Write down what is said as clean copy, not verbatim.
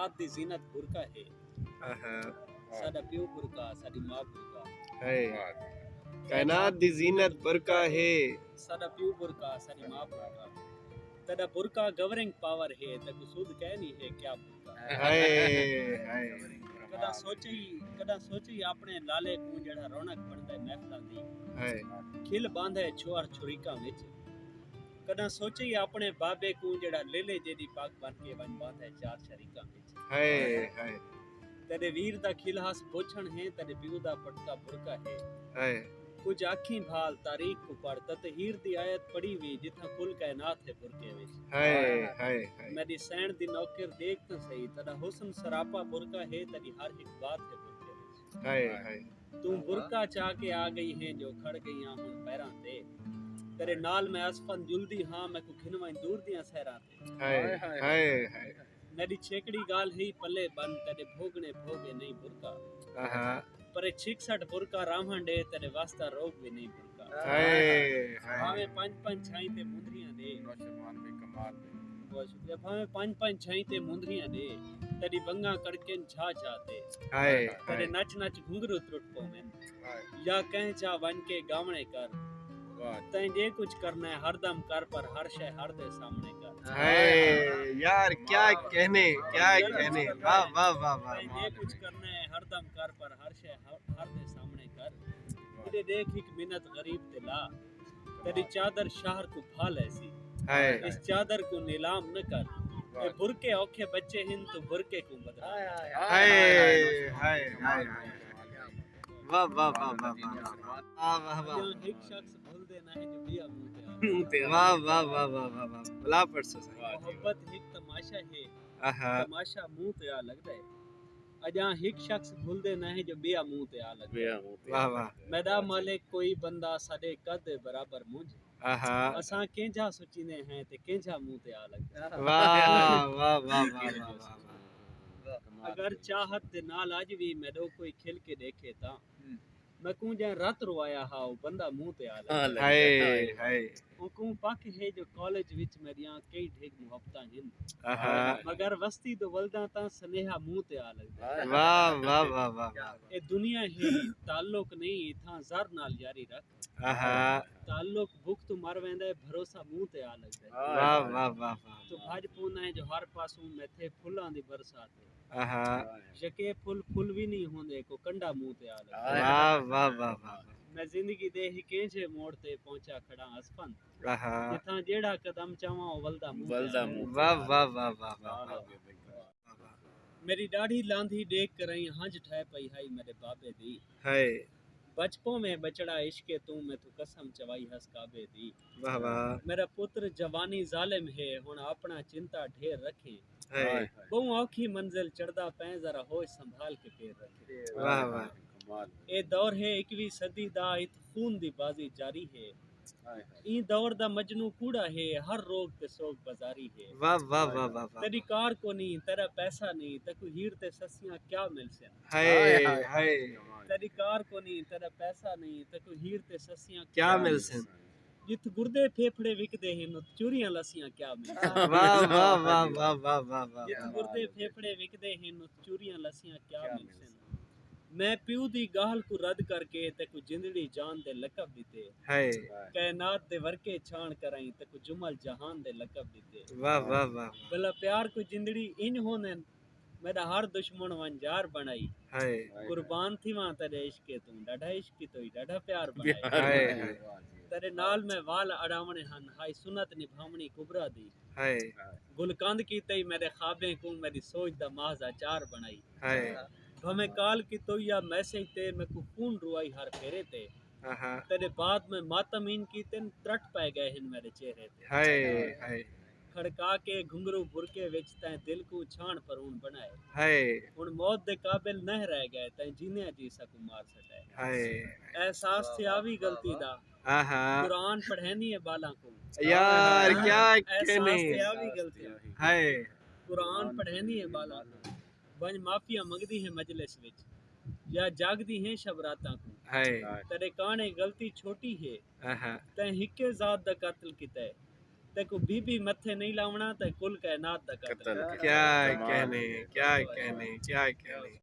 कायनात दी जीनत बुरका है। आहा साडा प्यो बुरका, साडी मां बुरका। है कायनात दी जीनत बुरका है। साडा प्यो बुरका, साडी मां बुरका। तेरा बुरका गवर्निंग पावर है, ते कुसूद कह नहीं है क्या बुरका। हाय कदा सोची अपने लाले को जड़ा रौनक बनदा महफिलां दी। हाय खिल बांधे छोर छुरीका विच। कदा सोची अपने बाबे को जड़ा लेले जेदी पाक बन के वन बांधे चार शरीका विच। हाय तेरे वीर दा खिलहास पोछण है, तेरे प्यो दा पटका बुरका है। हाय कुछ आखी भाल तारीख को पढ़ ततहीर दी आयत पढ़ी हुई जिथा कुल कायनात है बुरके विच। हाय मेरी सैन दी नौकर देख तो सही, तेरा हुस्न सरापा बुरका है, तेरी हर एक बात है बुरके विच। हाय तू बुरका चाह के आ गई है जो खड़ गई हुन पैरां ते। तेरे नाल मैं असफन जुलदी हां, मैं को खिनवाई दूर दियां सहरां ते। हाय मेरी छेकड़ी गाल ही पल्ले बन, तेरे भोगने भोगे नहीं बुरका। आहा पर 66 बुरका रावण दे, तेरे वास्ता रोग भी नहीं बुरका। हाय भावे पंज छाई ते मुंदरियां दे। नौशमान भी कमाल दे। बहुत शुक्रिया। भावे पंज छाई ते मुंदरियां दे, तेरी बंगा कड़के झा दे। हाय तेरे नच घुंघरू त्रुट पोवें, या कह जा वन के गावणे कर। तैं जे कुछ करना है हरदम कर, पर हर शय हर दे सामने कर। हाय यार क्या कहने वाह वाह वाह वाह। तैं जे कुछ करना है हरदम कर, पर हर शय हर दे सामने कर। इधे देख एक मिन्नत गरीब ते ला, तेरी चादर शहर को फाल ऐसी। हाय इस चादर को नीलाम न कर। ये बुरके औखे बच्चे हिन तो बुरके को बदला। हाय वाह वाह वाह वाह वाह वाह एक शख्स भूल देना है जो बिया मुंह पे आ। वाह वाह वाह वाह वाह वाह भला परसों मोहब्बत एक तमाशा है, आहा तमाशा मुंह ते आ लगदा है। अजा एक शख्स भूल देना है जो बिया मुंह ते आ लगदा है। वाह वाह मैदा मालिक कोई बंदा साडे कद बराबर मुझ। आहा असां केंजा सोचीने हैं ते केंजा मुंह ते आ लगदा है। वाह वाह वाह वाह अगर चाहत दे नाल अज भी मैडो कोई खिल के देखे ता मैं कूं जै रत रोया हा ओ बंदा मुंह ते आ लगदा है। हाय ओ कूं पक है जो कॉलेज विच मेरियां कई ढेग मुहब्बतां हिन, आहा मगर वस्ती तो वलदा ता स्नेहा मुंह ते आ लगदा है। वाह वाह वाह वाह ए दुनिया ही ताल्लुक नहीं इथां जर नाल जारी रख। आहा ताल्लुक भुख तो मर वेंदा है, भरोसा मुंह ते आ लगदा है। वाह वाह वाह तो भज पूना है जो हर पासों मैथे फुल्लां दी बरसात है। आहा यके फुल भी नहीं होंदे को कंडा मुंह ते आ लगदा है। वाह वाह वाह मैं जिंदगी दे ही केंजे मोड़ ते पहुंचा खड़ा असफन, आहा जिथां जेड़ा कदम चावां ओ वलदा मुंह ते आ लगदा है। वाह वाह वाह वाह मेरी दाढ़ी लांधी देख कर आई हंज ठह पई हाई मेरे बाबे दी। हाय बचपन में बचड़ा इश्के तू मैं तू कसम चवाई हस काबे दी। वाह वाह मेरा पुत्र जवानी जालिम है, हुण अपना चिंता ढेर रखे। हाय बहु औखी मंजिल चढ़दा पै, जरा होश संभाल के पैर रखे। वाह वाह ए दौर है 21वीं सदी दा, इत खून दी बाजी जारी है। ई दौर दा मजनू कूड़ा है, हर रोग ते सोग बाजारी है। वाह वाह वाह वाह तेरी कार को नहीं, तेरा पैसा नहीं, तकु हीर ते ससियां क्या मिलसन। हाय तेरी कार को नहीं, तेरा पैसा नहीं, तकु हीर ते ससियां क्या मिलसन जित गुर्दे फेफड़े विकदे हिन चूरियां लसियां क्या मिलसन। वाह वाह वाह वाह वाह वाह वाह जित गुर्दे फेफड़े विकदे हिन चूरियां लसियां क्या मिलसन। मैं प्यू दी गाल को रद्द करके तकु जिंदड़ी जान दे लकब दिते। हाय कायनात दे वर्के छान कराई तकु जुमल जहान दे लकब दिते। वाह वाह वाह भला प्यार को जिंदड़ी इन होने मेरा हर दुश्मन वंजार बनाई। हाय कुर्बान थी वहां तेरे इश्के तू, डाढ़ा इश्क तो ही डाढ़ा प्यार बनाई। हाय तेरे नाल में वाल अड़ावने हन, हाय सुनत निभावनी कुबरा दी। हाय गुलकंद की तई मेरे ख्वाबे को मेरी सोच दा माज अचार बनाई। हाय भमे काल की तो या मैसेज ते मैं को खून रुआई हर फेरे ते। आहा तेरे बाद में मातम इन की तेन त्रट पै गए हिन मेरे चेहरे ते। हाय खड़का के घुंघरू बुरके विच तैं दिल को छान परून बनाए। हाय हुण मौत दे काबिल नह रह गए, तैं जीने जी सकू मार सटाए। हाय एहसास थे आवी गलती दा, आहा कुरान पढ़ैनी है बाला को। यार क्या एहसास कहने थे आवी गलती, हाय कुरान पढ़ैनी है बाला को। वंज माफिया मंगदी है मजलिस विच, या जागदी है शब रातां को। हाय तेरे काने गलती छोटी है, आहा तैं हिक्के जात दा कत्ल कीता है। ते को बीबी मथे नहीं लावना ते कुल कायनात दा कत्ल। क्या कहने क्या कहने क्या कहने।